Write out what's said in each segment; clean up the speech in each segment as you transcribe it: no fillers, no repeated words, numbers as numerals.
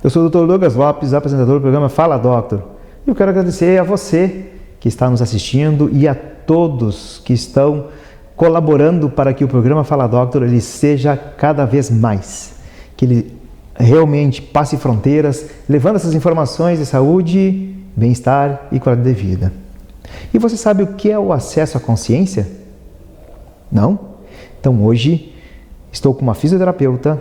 Eu sou o Dr. Douglas Lopes, apresentador do programa Fala Doctor. E eu quero agradecer a você que está nos assistindo e a todos que estão colaborando para que o programa Fala Doctor ele seja cada vez mais, que ele realmente passe fronteiras, levando essas informações de saúde, bem-estar e qualidade de vida. E você sabe o que é o acesso à consciência? Não? Então hoje estou com uma fisioterapeuta,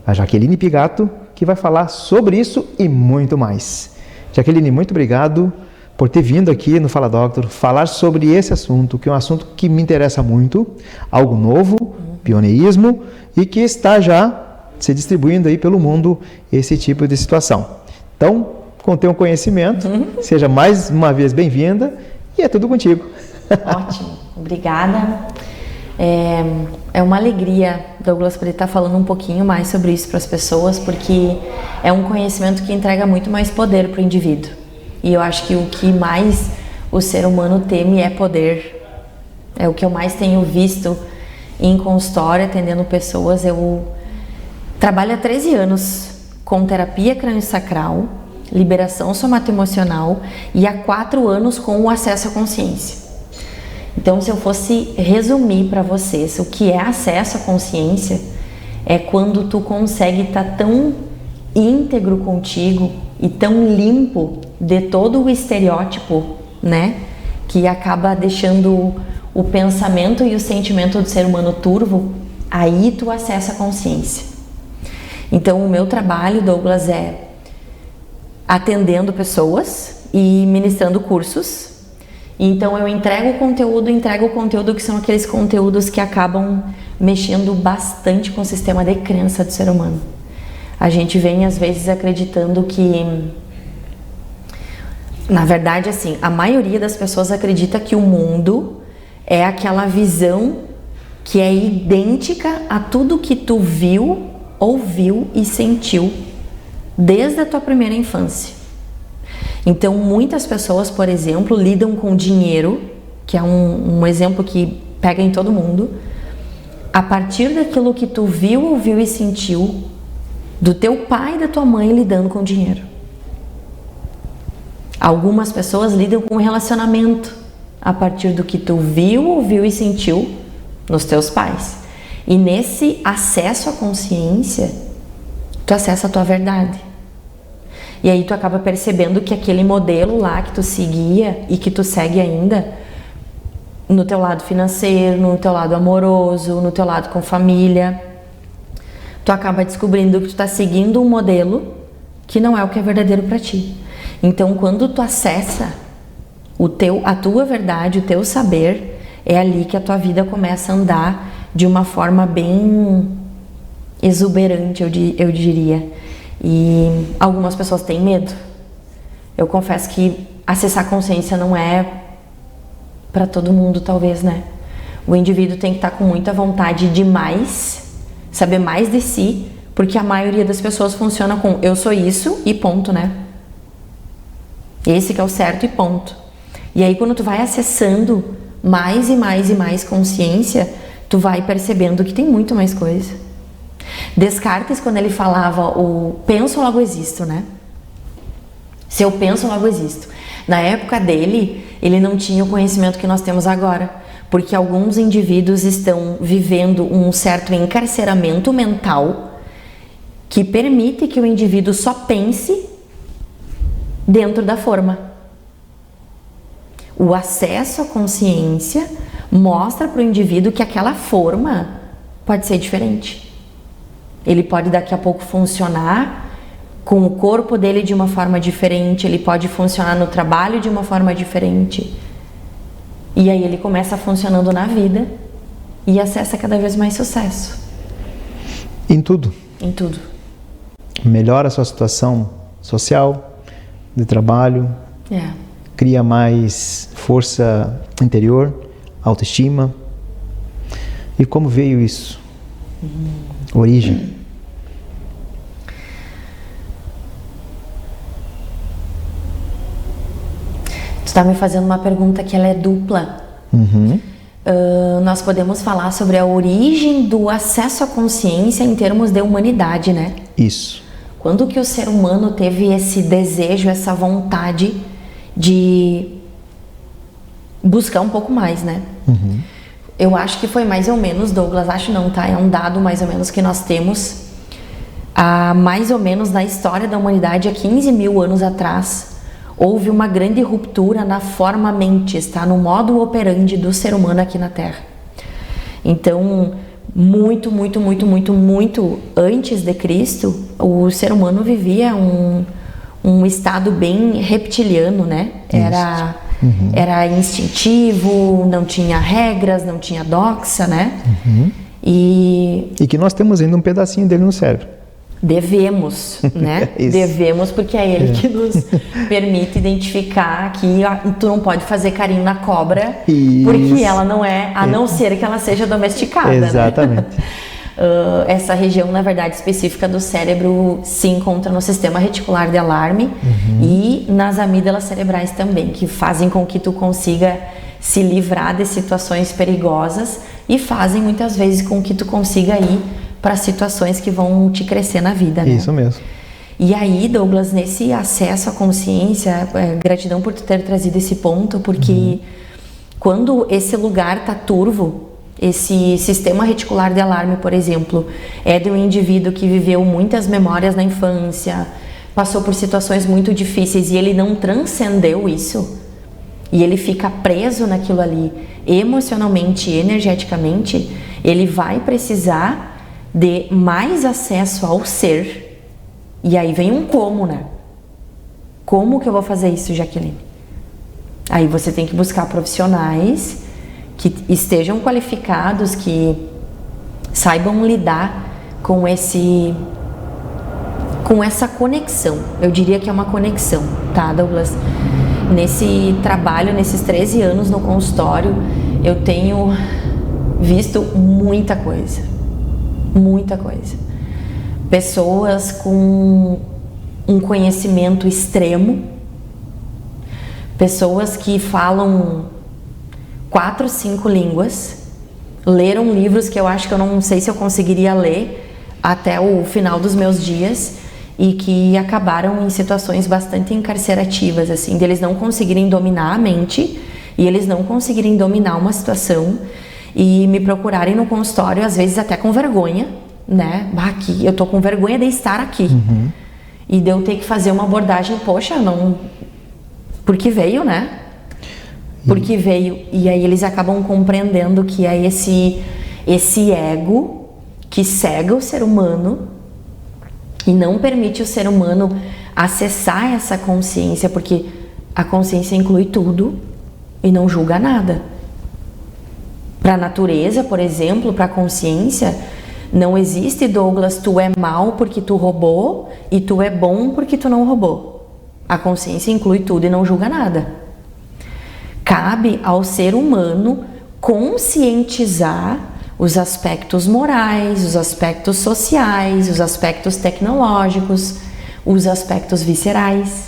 a Jaqueline Pigato, que vai falar sobre isso e muito mais. Jaqueline, muito obrigado por ter vindo aqui no Fala Doctor falar sobre esse assunto, que é um assunto que me interessa muito, algo novo, pioneirismo, e que está já se distribuindo aí pelo mundo esse tipo de situação. Então, com teu conhecimento, seja mais uma vez bem-vinda e é tudo contigo. Ótimo, obrigada. É uma alegria, Douglas, poder estar falando um pouquinho mais sobre isso para as pessoas, porque é um conhecimento que entrega muito mais poder para o indivíduo. E eu acho que o que mais o ser humano teme é poder. É o que eu mais tenho visto em consultório, atendendo pessoas. Eu trabalho há 13 anos com terapia crânio-sacral, liberação somatoemocional e há 4 anos com o acesso à consciência. Então, se eu fosse resumir para vocês o que é acesso à consciência, é quando tu consegue estar tão íntegro contigo e tão limpo de todo o estereótipo, né, que acaba deixando o pensamento e o sentimento do ser humano turvo, aí tu acessa a consciência. Então, o meu trabalho, Douglas, é atendendo pessoas e ministrando cursos. Então, eu entrego o conteúdo que são aqueles conteúdos que acabam mexendo bastante com o sistema de crença do ser humano. A gente vem, às vezes, acreditando que... Na verdade, assim, a maioria das pessoas acredita que o mundo é aquela visão que é idêntica a tudo que tu viu, ouviu e sentiu desde a tua primeira infância. Então, muitas pessoas, por exemplo, lidam com dinheiro, que é um exemplo que pega em todo mundo, a partir daquilo que tu viu, ouviu e sentiu do teu pai e da tua mãe lidando com dinheiro. Algumas pessoas lidam com relacionamento a partir do que tu viu, ouviu e sentiu nos teus pais. E nesse acesso à consciência, tu acessa a tua verdade. E aí tu acaba percebendo que aquele modelo lá que tu seguia e que tu segue ainda, no teu lado financeiro, no teu lado amoroso, no teu lado com família, tu acaba descobrindo que tu tá seguindo um modelo que não é o que é verdadeiro para ti. Então, quando tu acessa a tua verdade, o teu saber, é ali que a tua vida começa a andar de uma forma bem exuberante, eu diria. E algumas pessoas têm medo. Eu confesso que acessar a consciência não é para todo mundo, talvez, né? O indivíduo tem que estar com muita vontade de mais, saber mais de si, porque a maioria das pessoas funciona com eu sou isso e ponto, né? Esse que é o certo e ponto. E aí quando tu vai acessando mais e mais e mais consciência, tu vai percebendo que tem muito mais coisa. Descartes, quando ele falava o penso, logo existo, né? Se eu penso, logo existo. Na época dele, ele não tinha o conhecimento que nós temos agora, porque alguns indivíduos estão vivendo um certo encarceramento mental que permite que o indivíduo só pense dentro da forma. O acesso à consciência mostra para o indivíduo que aquela forma pode ser diferente. Ele pode daqui a pouco funcionar com o corpo dele de uma forma diferente, ele pode funcionar no trabalho de uma forma diferente. E aí ele começa funcionando na vida e acessa cada vez mais sucesso. Em tudo? Em tudo. Melhora a sua situação social, de trabalho, cria mais força interior, autoestima. E como veio isso? Origem. Tu está me fazendo uma pergunta que ela é dupla. Nós podemos falar sobre a origem do acesso à consciência em termos de humanidade, né? Isso. Quando que o ser humano teve esse desejo, essa vontade de buscar um pouco mais, né? Eu acho que foi mais ou menos, Douglas, acho não, tá? É um dado mais ou menos que nós temos, mais ou menos na história da humanidade, há 15 mil anos atrás, houve uma grande ruptura na forma mentis, tá? No modo operandi do ser humano aqui na Terra. Então, muito antes de Cristo, o ser humano vivia um estado bem reptiliano, né? Era instintivo, não tinha regras, não tinha doxa, né? E que nós temos ainda um pedacinho dele no cérebro. Devemos, né? Devemos, porque é ele que nos permite identificar que tu não pode fazer carinho na cobra, porque ela não é, a não ser que ela seja domesticada. Exatamente. Né? Essa região, na verdade, específica do cérebro se encontra no sistema reticular de alarme e nas amígdalas cerebrais também, que fazem com que tu consiga se livrar de situações perigosas e fazem muitas vezes com que tu consiga ir para situações que vão te crescer na vida, né? Isso mesmo. E aí, Douglas, nesse acesso à consciência, gratidão por tu ter trazido esse ponto, porque quando esse lugar tá turvo, esse sistema reticular de alarme, por exemplo, é de um indivíduo que viveu muitas memórias na infância, passou por situações muito difíceis e ele não transcendeu isso, e ele fica preso naquilo ali, emocionalmente e energeticamente, ele vai precisar de mais acesso ao ser. E aí vem um como, né? Como que eu vou fazer isso, Jaqueline? Aí você tem que buscar profissionais que estejam qualificados, que saibam lidar com essa conexão. Eu diria que é uma conexão, tá, Douglas? Nesse trabalho, nesses 13 anos no consultório, eu tenho visto muita coisa. Muita coisa. Pessoas com um conhecimento extremo, pessoas que falam 4, 5 línguas, leram livros que eu acho que eu não sei se eu conseguiria ler até o final dos meus dias e que acabaram em situações bastante encarcerativas, assim, deles não conseguirem dominar a mente e eles não conseguirem dominar uma situação e me procurarem no consultório, às vezes até com vergonha, né? Aqui, eu tô com vergonha de estar aqui. E de eu ter que fazer uma abordagem, poxa, não... Porque veio, né? Porque veio. E aí eles acabam compreendendo que é esse ego que cega o ser humano e não permite o ser humano acessar essa consciência, porque a consciência inclui tudo e não julga nada. Para a natureza, por exemplo, para a consciência, não existe, Douglas, tu é mal porque tu roubou e tu é bom porque tu não roubou. A consciência inclui tudo e não julga nada. Cabe ao ser humano conscientizar os aspectos morais, os aspectos sociais, os aspectos tecnológicos, os aspectos viscerais.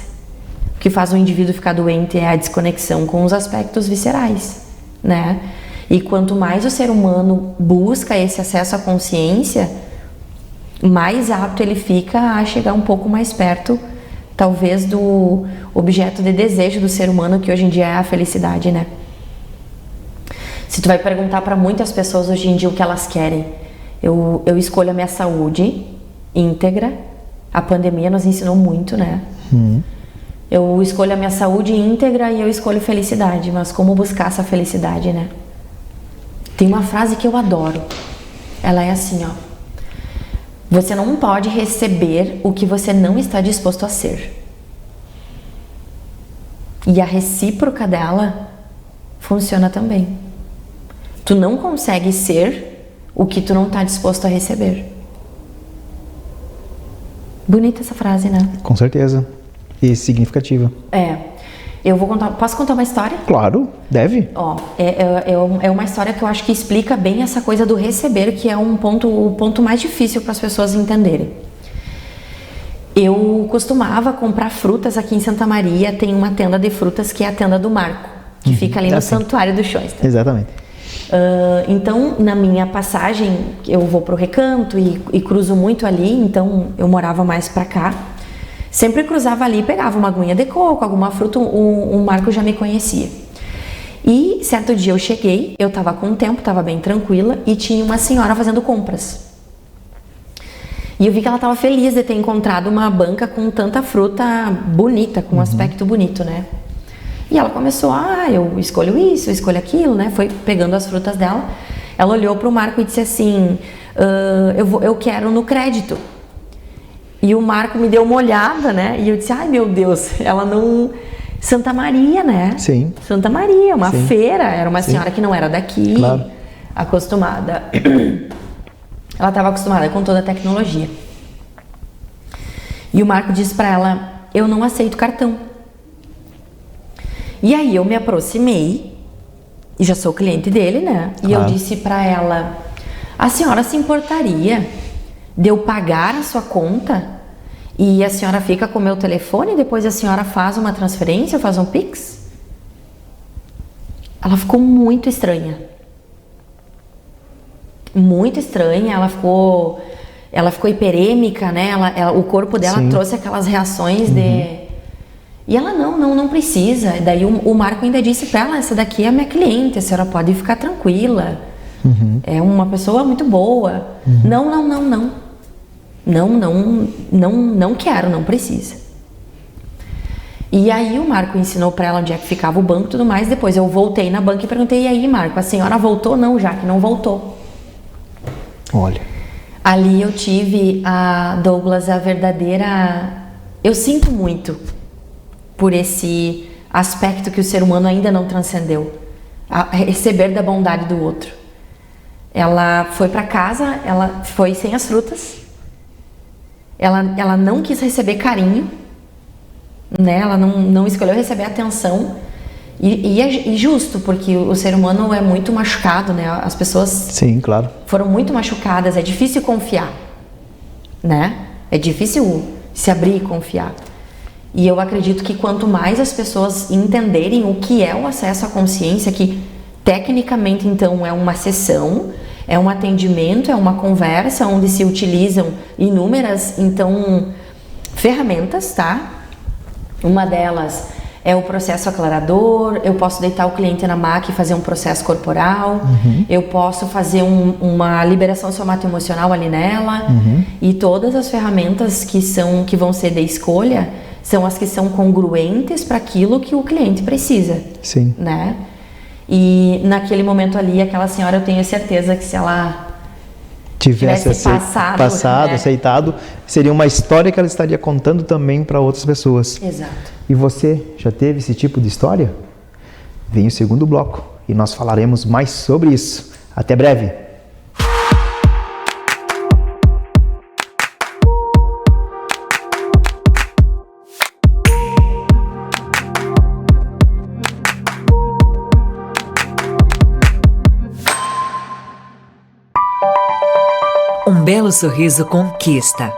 O que faz o indivíduo ficar doente é a desconexão com os aspectos viscerais, né? E quanto mais o ser humano busca esse acesso à consciência, mais apto ele fica a chegar um pouco mais perto, talvez, do objeto de desejo do ser humano, que hoje em dia é a felicidade, né? Se tu vai perguntar para muitas pessoas hoje em dia o que elas querem, eu escolho a minha saúde íntegra. A pandemia nos ensinou muito, né? Eu escolho a minha saúde íntegra e eu escolho felicidade, mas como buscar essa felicidade, né? Tem uma frase que eu adoro. Ela é assim, ó: você não pode receber o que você não está disposto a ser. E a recíproca dela funciona também. Tu não consegue ser o que tu não está disposto a receber. Bonita essa frase, né? Com certeza. E significativa. Eu vou contar. Posso contar uma história? Claro, deve. Ó, é uma história que eu acho que explica bem essa coisa do receber, que é o ponto mais difícil para as pessoas entenderem. Eu costumava comprar frutas aqui em Santa Maria. Tem uma tenda de frutas que é a tenda do Marco, que fica ali no Santuário dos Chões. Tá? Exatamente. Então, na minha passagem, eu vou pro Recanto e cruzo muito ali, então eu morava mais pra cá. Sempre cruzava ali, pegava uma aguinha de coco, alguma fruta, o Marco já me conhecia. E certo dia eu cheguei, eu tava com tempo, tava bem tranquila, e tinha uma senhora fazendo compras. E eu vi que ela tava feliz de ter encontrado uma banca com tanta fruta bonita, com um aspecto bonito, né? E ela começou, eu escolho isso, eu escolho aquilo, né? Foi pegando as frutas dela. Ela olhou pro Marco e disse assim, eu quero no crédito. E o Marco me deu uma olhada, né? E eu disse, ai meu Deus, ela não... Santa Maria, né? Sim. Santa Maria, uma Sim. feira. Era uma Sim. senhora que não era daqui, Claro. acostumada. Ela estava acostumada com toda a tecnologia. E o Marco disse para ela, eu não aceito cartão. E aí eu me aproximei, e já sou cliente dele, né? E eu disse para ela, a senhora se importaria de eu pagar a sua conta e a senhora fica com o meu telefone e depois a senhora faz uma transferência, faz um Pix? Ela ficou muito estranha. Muito estranha, ela ficou hiperêmica, né? O corpo dela Sim. trouxe aquelas reações de... E ela, não precisa. E daí o Marco ainda disse pra ela, essa daqui é a minha cliente, a senhora pode ficar tranquila. É uma pessoa muito boa. Não quero, não precisa. E aí o Marco ensinou pra ela onde é que ficava o banco e tudo mais. Depois eu voltei na banca e perguntei, e aí Marco, a senhora voltou? Não, já que não voltou. Olha. Ali eu tive, Douglas, a verdadeira... Eu sinto muito por esse aspecto que o ser humano ainda não transcendeu. Receber da bondade do outro. Ela foi pra casa, ela foi sem as frutas. Ela não quis receber carinho, né? Ela não escolheu receber atenção. E é justo, porque o ser humano é muito machucado, né? As pessoas Sim, claro. foram muito machucadas, é difícil confiar, né? É difícil se abrir e confiar. E eu acredito que quanto mais as pessoas entenderem o que é o acesso à consciência, que tecnicamente então é uma sessão, é um atendimento, é uma conversa onde se utilizam inúmeras então ferramentas, tá? Uma delas é o processo aclarador, eu posso deitar o cliente na maca e fazer um processo corporal, eu posso fazer uma liberação somato-emocional ali nela, e todas as ferramentas que vão ser de escolha são as que são congruentes para aquilo que o cliente precisa. Sim. Né? E naquele momento ali, aquela senhora, eu tenho certeza que se ela tivesse passado, né? Aceitado, seria uma história que ela estaria contando também para outras pessoas. Exato. E você já teve esse tipo de história? Vem o segundo bloco e nós falaremos mais sobre isso. Até breve! Um belo sorriso conquista.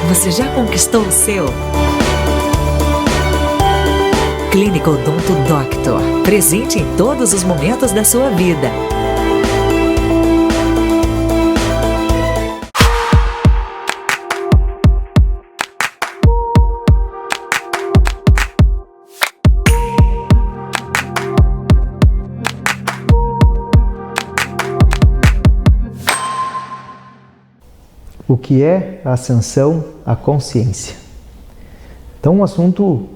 Você já conquistou o seu? Clínica Odonto Doctor, presente em todos os momentos da sua vida. O que é a ascensão à consciência? Então, um assunto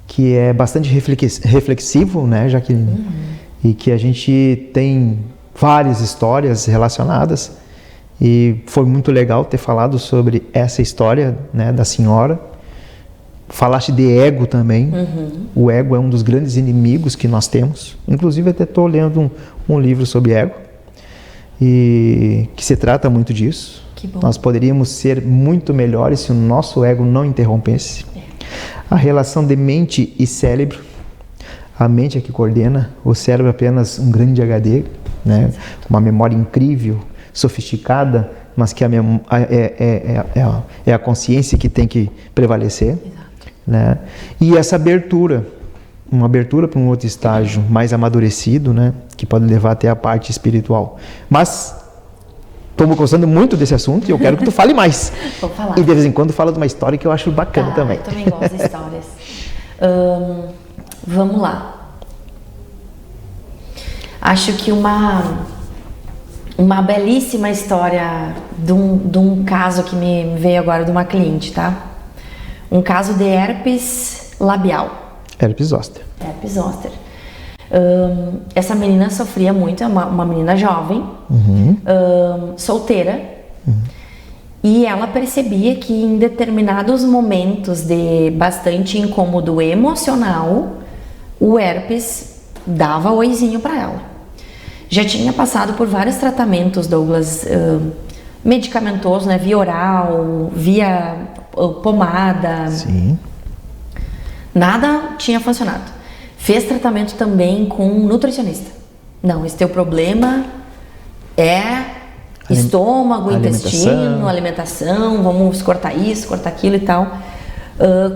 que é bastante reflexivo, né, Jaqueline? E que a gente tem várias histórias relacionadas, e foi muito legal ter falado sobre essa história, né, da senhora. Falaste de ego também. O ego é um dos grandes inimigos que nós temos. Inclusive, até estou lendo um livro sobre ego, e que se trata muito disso. Que bom. Nós poderíamos ser muito melhores se o nosso ego não interrompesse. A relação de mente e cérebro, a mente é que coordena, o cérebro é apenas um grande HD, né? Uma memória incrível, sofisticada, mas que é a consciência que tem que prevalecer. Né? E essa abertura, uma abertura para um outro estágio mais amadurecido, né? Que pode levar até a parte espiritual. Mas estou gostando muito desse assunto e eu quero que tu fale mais. Vou falar. E de vez em quando fala de uma história que eu acho bacana também. Eu também gosto de histórias. Vamos lá. Acho que uma belíssima história de um caso que me veio agora de uma cliente, tá? Um caso de herpes labial. Herpes zoster. Herpes zoster. Essa menina sofria muito, é uma menina jovem, solteira, e ela percebia que em determinados momentos de bastante incômodo emocional, o herpes dava oizinho para ela. Já tinha passado por vários tratamentos, Douglas, medicamentosos, né, via oral, via pomada. Sim. Nada tinha funcionado. Fez tratamento também com um nutricionista. Não, esse teu problema é estômago, intestino, alimentação, vamos cortar isso, cortar aquilo e tal.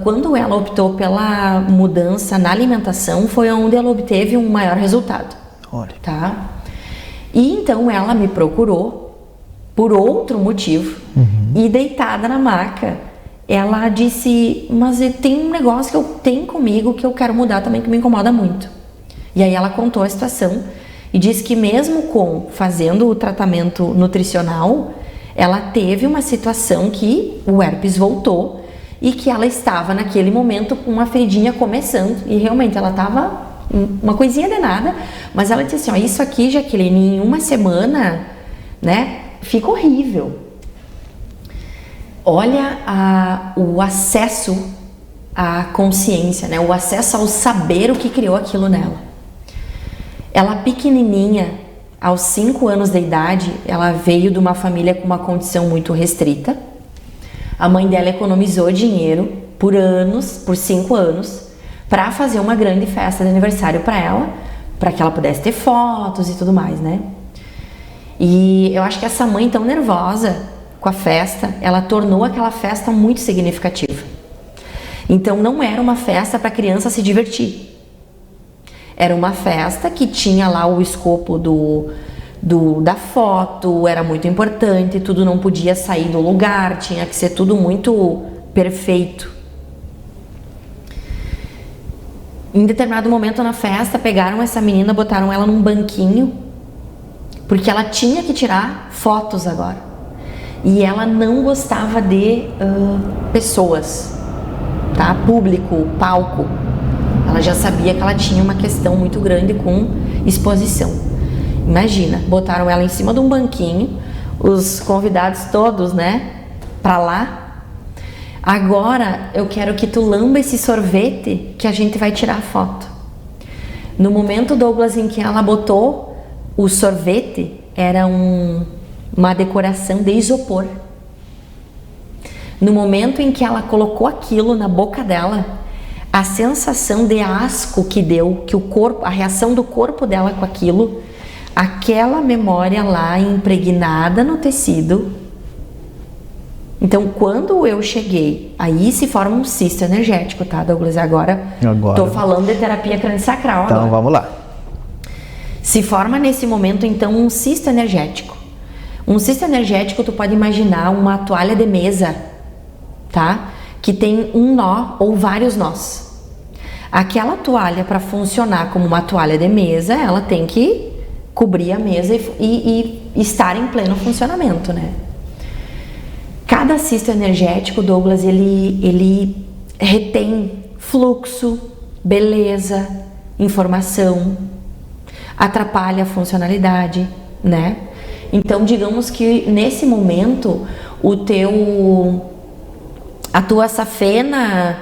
Quando ela optou pela mudança na alimentação, foi onde ela obteve um maior resultado. Olha. Tá? E então ela me procurou por outro motivo e deitada na maca, ela disse, mas tem um negócio que eu tenho comigo que eu quero mudar também, que me incomoda muito. E aí ela contou a situação e disse que mesmo fazendo o tratamento nutricional, ela teve uma situação que o herpes voltou e que ela estava naquele momento com uma feridinha começando e realmente ela estava uma coisinha de nada, mas ela disse assim, ó, isso aqui, Jaqueline, em uma semana, né, fica horrível. Olha o acesso à consciência, né? O acesso ao saber o que criou aquilo nela. Ela pequenininha, aos 5 anos de idade, ela veio de uma família com uma condição muito restrita. A mãe dela economizou dinheiro por 5 anos, para fazer uma grande festa de aniversário para ela, para que ela pudesse ter fotos e tudo mais, né? E eu acho que essa mãe tão nervosa com a festa, ela tornou aquela festa muito significativa. Então não era uma festa para a criança se divertir. Era uma festa que tinha lá o escopo da foto, era muito importante, tudo não podia sair do lugar, tinha que ser tudo muito perfeito. Em determinado momento na festa, pegaram essa menina, botaram ela num banquinho, porque ela tinha que tirar fotos agora. E ela não gostava de pessoas, tá? Público, palco. Ela já sabia que ela tinha uma questão muito grande com exposição. Imagina, botaram ela em cima de um banquinho, os convidados todos, né, pra lá. Agora eu quero que tu lamba esse sorvete que a gente vai tirar a foto. No momento, Douglas, em que ela botou o sorvete, era uma decoração de isopor. No momento em que ela colocou aquilo na boca dela, a sensação de asco que deu, que a reação do corpo dela com aquilo, aquela memória lá impregnada no tecido. Então, quando eu cheguei, aí se forma um cisto energético, tá, Douglas? Agora tô falando de terapia crânio-sacral. Então, agora. Vamos lá. Se forma nesse momento, então, um cisto energético. Um cisto energético, tu pode imaginar uma toalha de mesa, tá? Que tem um nó ou vários nós. Aquela toalha, para funcionar como uma toalha de mesa, ela tem que cobrir a mesa e estar em pleno funcionamento, né? Cada cisto energético, Douglas, ele retém fluxo, beleza, informação, atrapalha a funcionalidade, né? Então, digamos que nesse momento, a tua safena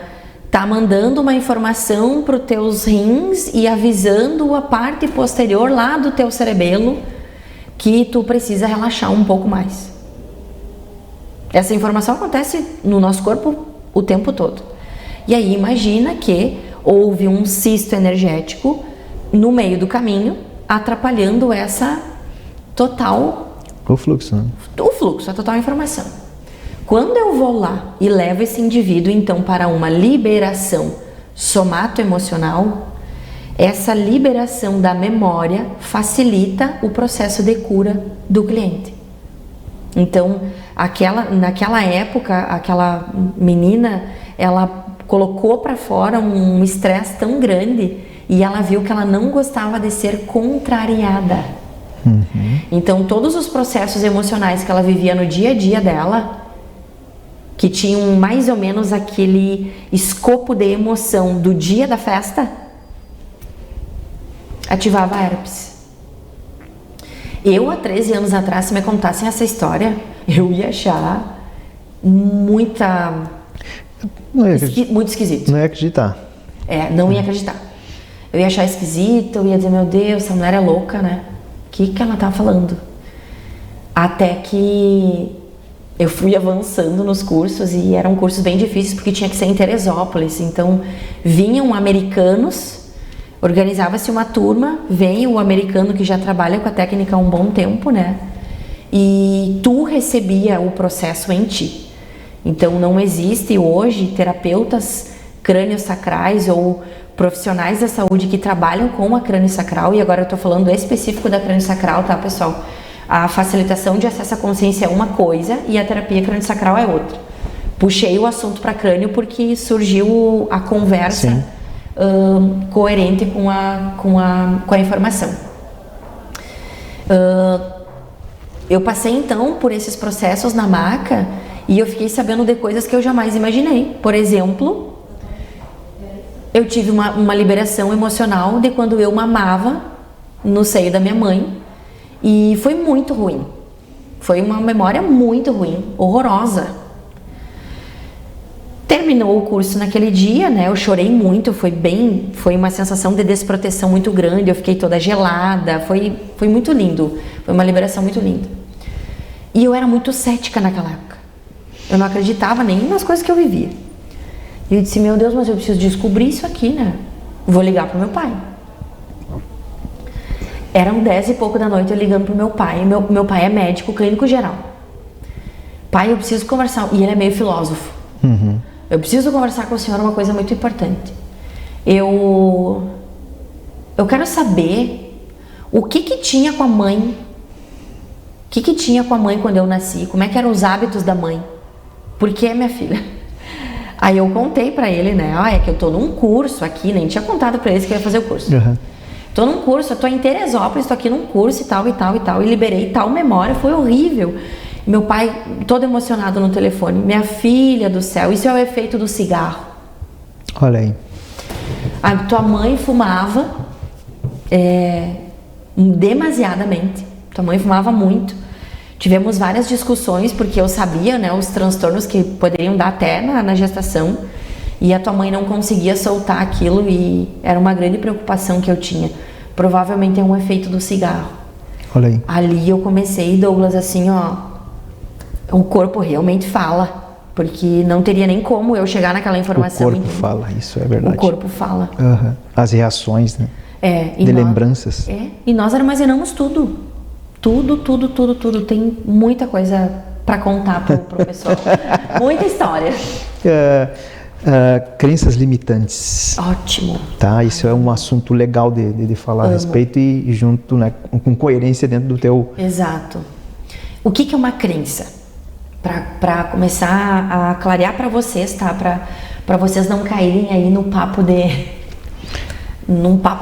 tá mandando uma informação para os teus rins e avisando a parte posterior lá do teu cerebelo que tu precisa relaxar um pouco mais. Essa informação acontece no nosso corpo o tempo todo. E aí imagina que houve um cisto energético no meio do caminho, atrapalhando essa total... O fluxo, né? O fluxo, a total informação. Quando eu vou lá e levo esse indivíduo, então, para uma liberação somato-emocional, essa liberação da memória facilita o processo de cura do cliente. Então, naquela época, aquela menina, ela colocou para fora um estresse tão grande e ela viu que ela não gostava de ser contrariada. Então, todos os processos emocionais que ela vivia no dia a dia dela, que tinham mais ou menos aquele escopo de emoção do dia da festa, ativava a herpes. Eu, há 13 anos atrás, se me contassem essa história, eu ia achar muito esquisito. Não ia acreditar. Não ia acreditar. Eu ia achar esquisito, eu ia dizer, meu Deus, essa mulher é louca, né? O que ela tá falando? Até que eu fui avançando nos cursos e eram cursos bem difíceis porque tinha que ser em Teresópolis. Então, vinham americanos, organizava-se uma turma, vem o americano que já trabalha com a técnica há um bom tempo, né? E tu recebia o processo em ti. Então, não existe hoje terapeutas crânio-sacrais ou profissionais da saúde que trabalham com a crânio-sacral, e agora eu tô falando específico da crânio-sacral, tá, pessoal? A facilitação de acesso à consciência é uma coisa e a terapia crânio-sacral é outra. Puxei o assunto para crânio porque surgiu a conversa coerente com a informação. Eu passei então por esses processos na maca e eu fiquei sabendo de coisas que eu jamais imaginei. Por exemplo, eu tive uma liberação emocional de quando eu mamava no seio da minha mãe. E foi muito ruim. Foi uma memória muito ruim, horrorosa. Terminou o curso naquele dia, né? Eu chorei muito, foi uma sensação de desproteção muito grande, eu fiquei toda gelada, foi muito lindo. Foi uma liberação muito linda. E eu era muito cética naquela época. Eu não acreditava nem nas coisas que eu vivia. E eu disse, meu Deus, mas eu preciso descobrir isso aqui, né? Vou ligar pro meu pai. Eram 10 e pouco da noite, eu ligando pro meu pai. Meu pai é médico clínico geral. Pai, eu preciso conversar. E ele é meio filósofo. Eu preciso conversar com o senhor uma coisa muito importante. Eu quero saber o que tinha com a mãe. O que tinha com a mãe quando eu nasci? Como é que eram os hábitos da mãe? Por que, minha filha? Aí eu contei pra ele, né? É que eu tô num curso aqui, nem tinha contado pra eles que eu ia fazer o curso. Tô num curso, eu tô em Teresópolis, tô aqui num curso e tal, e tal, e tal. E liberei tal memória, foi horrível. Meu pai, todo emocionado no telefone. Minha filha do céu, isso é o efeito do cigarro. Olha aí. A tua mãe fumava demasiadamente. Tua mãe fumava muito. Tivemos várias discussões, porque eu sabia, né, os transtornos que poderiam dar até na gestação. E a tua mãe não conseguia soltar aquilo e era uma grande preocupação que eu tinha. Provavelmente é um efeito do cigarro. Olha aí. Ali eu comecei, Douglas, assim, o corpo realmente fala. Porque não teria nem como eu chegar naquela informação. O corpo fala, isso é verdade. O corpo fala. As reações, né? De lembranças. E nós armazenamos tudo. Tudo. Tem muita coisa para contar pro professor. Muita história. Crenças limitantes. Ótimo. Tá, isso é um assunto legal de falar a respeito e junto, né, com coerência dentro do teu... Exato. O que é uma crença? Para começar a clarear para vocês, tá? Para vocês não caírem aí num papo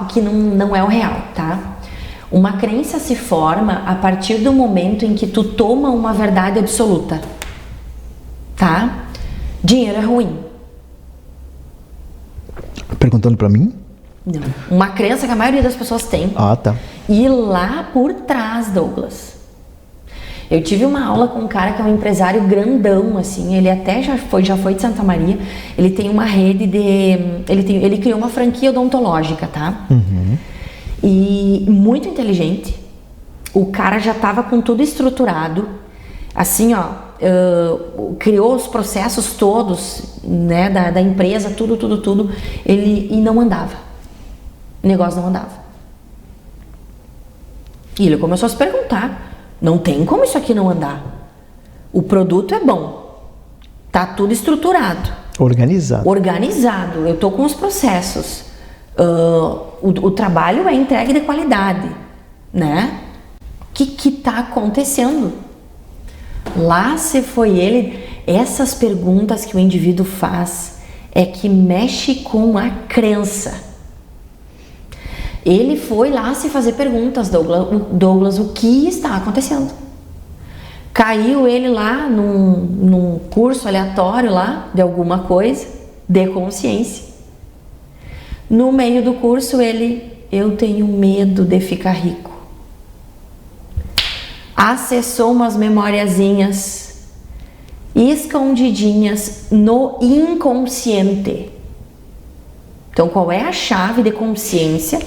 que não é o real, tá? Uma crença se forma a partir do momento em que tu toma uma verdade absoluta, tá? Dinheiro é ruim. Perguntando pra mim? Não. Uma crença que a maioria das pessoas tem. Tá. E lá por trás, Douglas, eu tive uma aula com um cara que é um empresário grandão, assim, ele até já foi de Santa Maria. Ele tem uma rede ele criou uma franquia odontológica, tá? E muito inteligente. O cara já tava com tudo estruturado. Assim, criou os processos todos, né, da empresa, tudo, e não andava. O negócio não andava. E ele começou a se perguntar, não tem como isso aqui não andar. O produto é bom, tá tudo estruturado. Organizado, eu tô com os processos. O trabalho é entregue de qualidade, né? O que tá acontecendo? Lá se foi ele. Essas perguntas que o indivíduo faz é que mexe com a crença. Ele foi lá se fazer perguntas, Douglas, o que está acontecendo? Caiu ele lá num curso aleatório lá de alguma coisa, de consciência. No meio do curso eu tenho medo de ficar rico. Acessou umas memoriazinhas escondidinhas no inconsciente. Então, qual é a chave de consciência?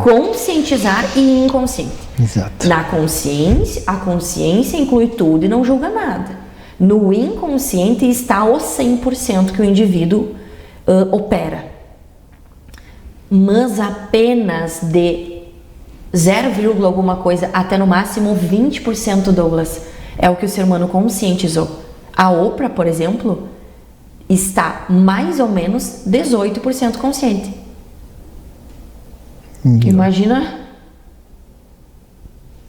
Conscientizar e inconsciente. Exato. Na consciência, a consciência inclui tudo e não julga nada. No inconsciente está o 100% que o indivíduo opera. Mas apenas de 0, alguma coisa até no máximo 20%, Douglas, é o que o ser humano conscientizou. A Oprah, por exemplo, está mais ou menos 18% consciente. Imagina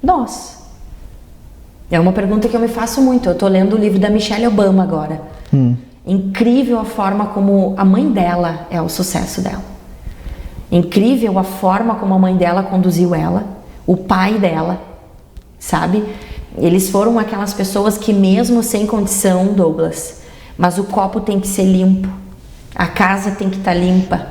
nós. É uma pergunta que eu me faço muito. Eu estou lendo o livro da Michelle Obama agora. Incrível a forma como a mãe dela é o sucesso dela. Incrível a forma como a mãe dela conduziu ela, o pai dela, sabe? Eles foram aquelas pessoas que mesmo sem condição, Douglas, mas o copo tem que ser limpo, a casa tem que estar limpa,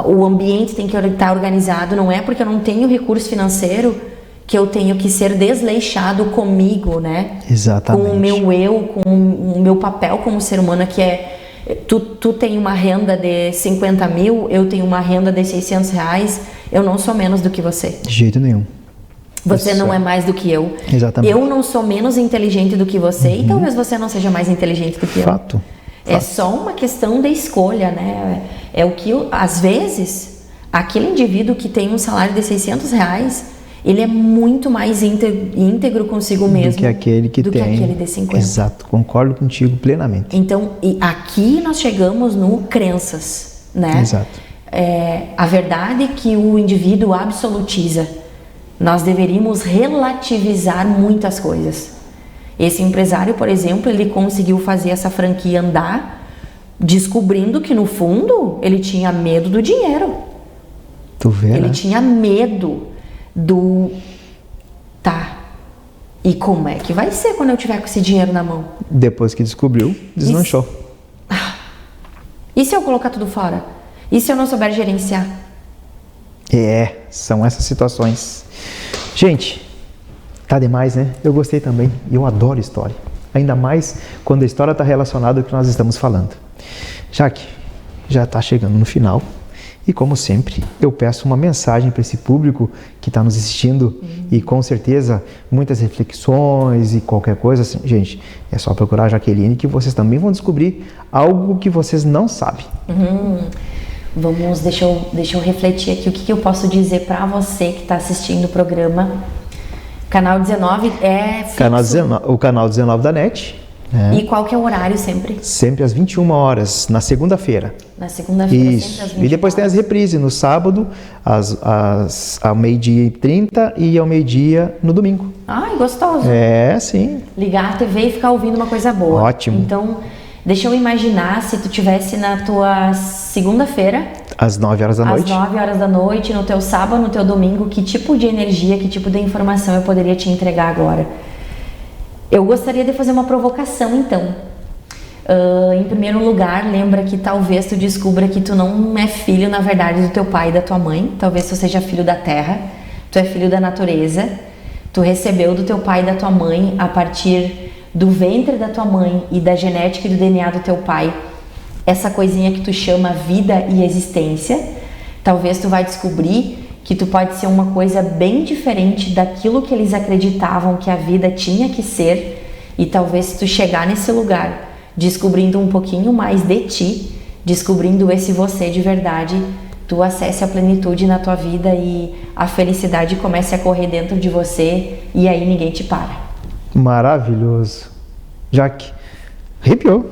o ambiente tem que estar organizado. Não é porque eu não tenho recurso financeiro que eu tenho que ser desleixado comigo, né? Exatamente. Com o meu eu, com o meu papel como ser humano, que é... Tu tem uma renda de 50 mil, eu tenho uma renda de 600 reais, eu não sou menos do que você. De jeito nenhum. Você não é mais do que eu. Exatamente. Eu não sou menos inteligente do que você e talvez você não seja mais inteligente do que eu. Fato. É só uma questão de escolha, né? É o que, às vezes, aquele indivíduo que tem um salário de 600 reais, ele é muito mais íntegro consigo mesmo do que aquele que tem aquele de 50. Exato, concordo contigo plenamente. Então, e aqui nós chegamos no crenças, né? Exato. A verdade que o indivíduo absolutiza. Nós deveríamos relativizar muitas coisas. Esse empresário, por exemplo, ele conseguiu fazer essa franquia andar, descobrindo que no fundo ele tinha medo do dinheiro. Tu vê, Ele né? tinha medo do... Tá, e como é que vai ser quando eu tiver com esse dinheiro na mão? Depois que descobriu, deslanchou. E se eu colocar tudo fora? E se eu não souber gerenciar? São essas situações. Gente, tá demais, né? Eu gostei também e eu adoro história. Ainda mais quando a história está relacionada ao que nós estamos falando. Jaque, já está chegando no final. E como sempre, eu peço uma mensagem para esse público que está nos assistindo e com certeza muitas reflexões e qualquer coisa assim. Gente, é só procurar a Jaqueline que vocês também vão descobrir algo que vocês não sabem. Deixa eu refletir aqui o que eu posso dizer para você que está assistindo o programa. Canal 19 é fixo. O canal 19 da NET. E qual que é o horário sempre? Sempre às 21 horas, na segunda-feira. Na segunda-feira, Isso. sempre às 21 E depois tem as reprises, no sábado, ao 12h30 e ao meio-dia no domingo. Ai, gostoso. Sim. Ligar a TV e ficar ouvindo uma coisa boa. Ótimo. Então, deixa eu imaginar se tu tivesse na tua segunda-feira, às 9 horas da noite. Às 9 horas da noite, no teu sábado, no teu domingo, que tipo de energia, que tipo de informação eu poderia te entregar agora? Eu gostaria de fazer uma provocação, então. Em primeiro lugar, lembra que talvez tu descubra que tu não é filho, na verdade, do teu pai e da tua mãe. Talvez tu seja filho da terra, tu é filho da natureza. Tu recebeu do teu pai e da tua mãe, a partir do ventre da tua mãe e da genética e do DNA do teu pai, essa coisinha que tu chama vida e existência. Talvez tu vai descobrir que tu pode ser uma coisa bem diferente daquilo que eles acreditavam que a vida tinha que ser, E talvez se tu chegar nesse lugar, descobrindo um pouquinho mais de ti, descobrindo esse você de verdade, tu acesse a plenitude na tua vida e a felicidade comece a correr dentro de você e aí ninguém te para. Maravilhoso. Jaque, arrepiou.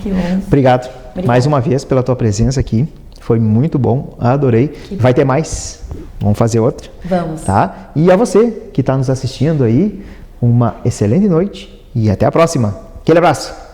Que bom. Obrigado mais uma vez pela tua presença aqui. Foi muito bom, adorei. Vai ter mais. Vamos fazer outra. Vamos. Tá? E a você que está nos assistindo aí, uma excelente noite e até a próxima. Aquele abraço.